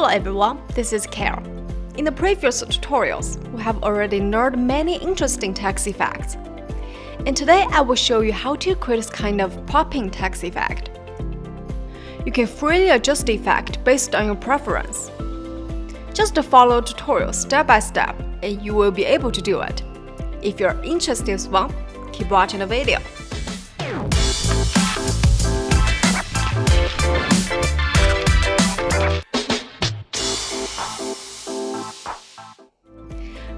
Hello everyone, this is Carol. In the previous tutorials, we have already learned many interesting text effects. And today I will show you how to create this kind of popping text effect. You can freely adjust the effect based on your preference. Just follow the tutorial step by step and you will be able to do it. If you're interested in this one, keep watching the video.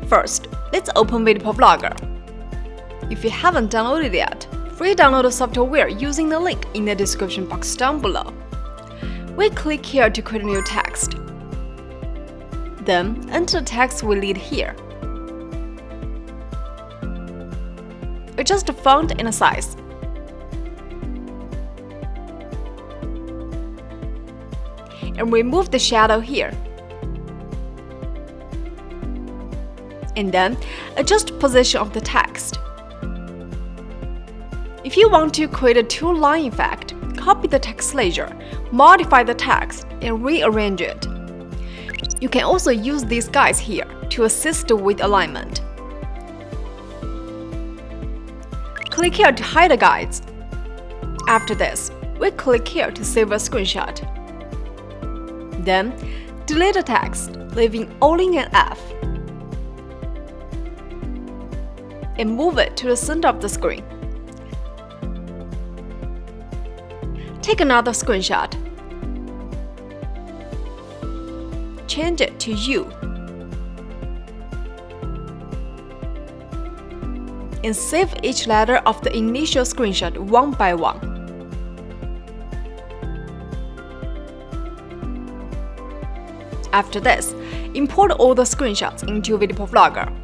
First, let's open VideoProc Vlogger. If you haven't downloaded it yet, free download the software using the link in the description box down below. We click here to create a new text. Then, enter the text we need here. Adjust the font and the size. And remove the shadow here. And then, adjust the position of the text. If you want to create a two-line effect, copy the text layer, modify the text, and rearrange it. You can also use these guides here to assist with alignment. Click here to hide the guides. After this, we click here to save a screenshot. Then, delete the text, leaving only an F. And move it to the center of the screen. Take another screenshot. Change it to U. And save each letter of the initial screenshot one by one. After this, import all the screenshots into VideoProc Vlogger.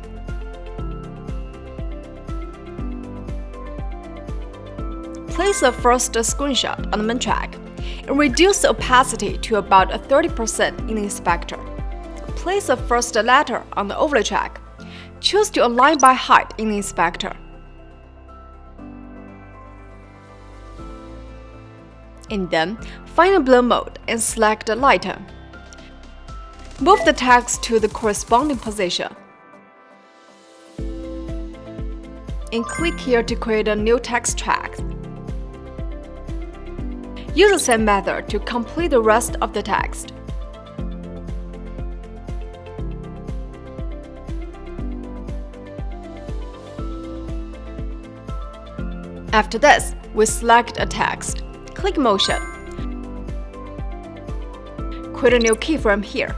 Place the first screenshot on the main track and reduce the opacity to about 30% in the inspector. Place the first letter on the overlay track. Choose to align by height in the inspector. And then, find the blend mode and select Lighten. Move the text to the corresponding position. And click here to create a new text track. Use the same method to complete the rest of the text. After this, we select a text. Click Motion. Create a new keyframe here.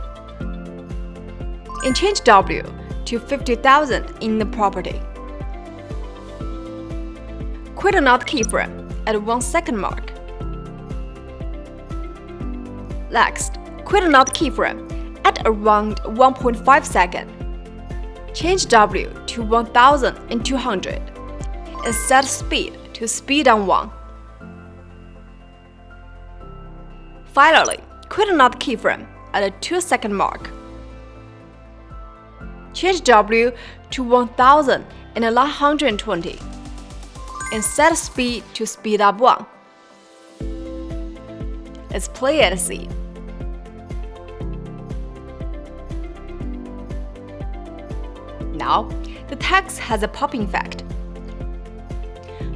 And change W to 50,000 in the property. Create another keyframe at 1 second mark. Next, create another keyframe at around 1.5 seconds. Change W to 1200 and set speed to speed on 1. Finally, create another keyframe at a 2 second mark. Change W to 1920 and set speed to speed up 1. Let's play and see. Now, the text has a popping effect.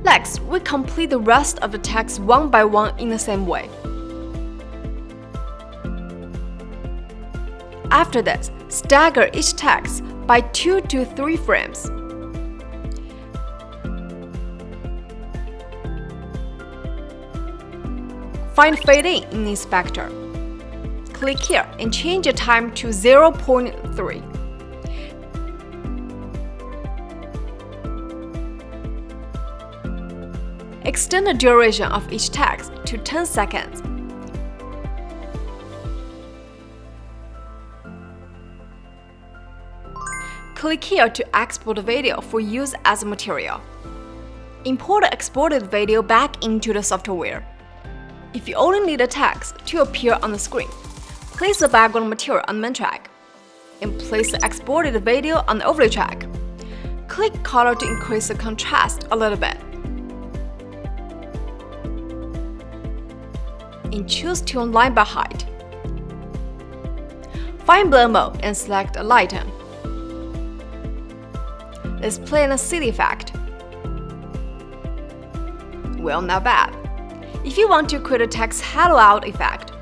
Next, we complete the rest of the text one by one in the same way. After this, stagger each text by 2 to 3 frames. Find Fade in the inspector. Click here and change the time to 0.3. Extend the duration of each text to 10 seconds. Click here to export the video for use as a material. Import the exported video back into the software. If you only need the text to appear on the screen, place the background material on the main track, and place the exported video on the overlay track. Click Color to increase the contrast a little bit. and choose to align by height. Find blend mode and select lighten. Let's play in a city effect. Well, not bad. If you want to create a text hollow out effect,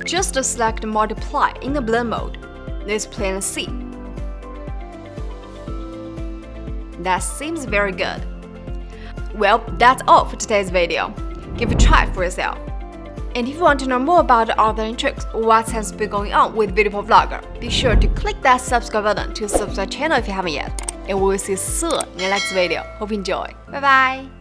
just select multiply in the blend mode. Let's play in a C. That seems very good. Well, that's all for today's video. Give it a try for yourself. And if you want to know more about the other tricks or what has been going on with VideoProc Vlogger, be sure to click that subscribe button to subscribe channel if you haven't yet. And we will see you soon in the next video. Hope you enjoy. Bye bye!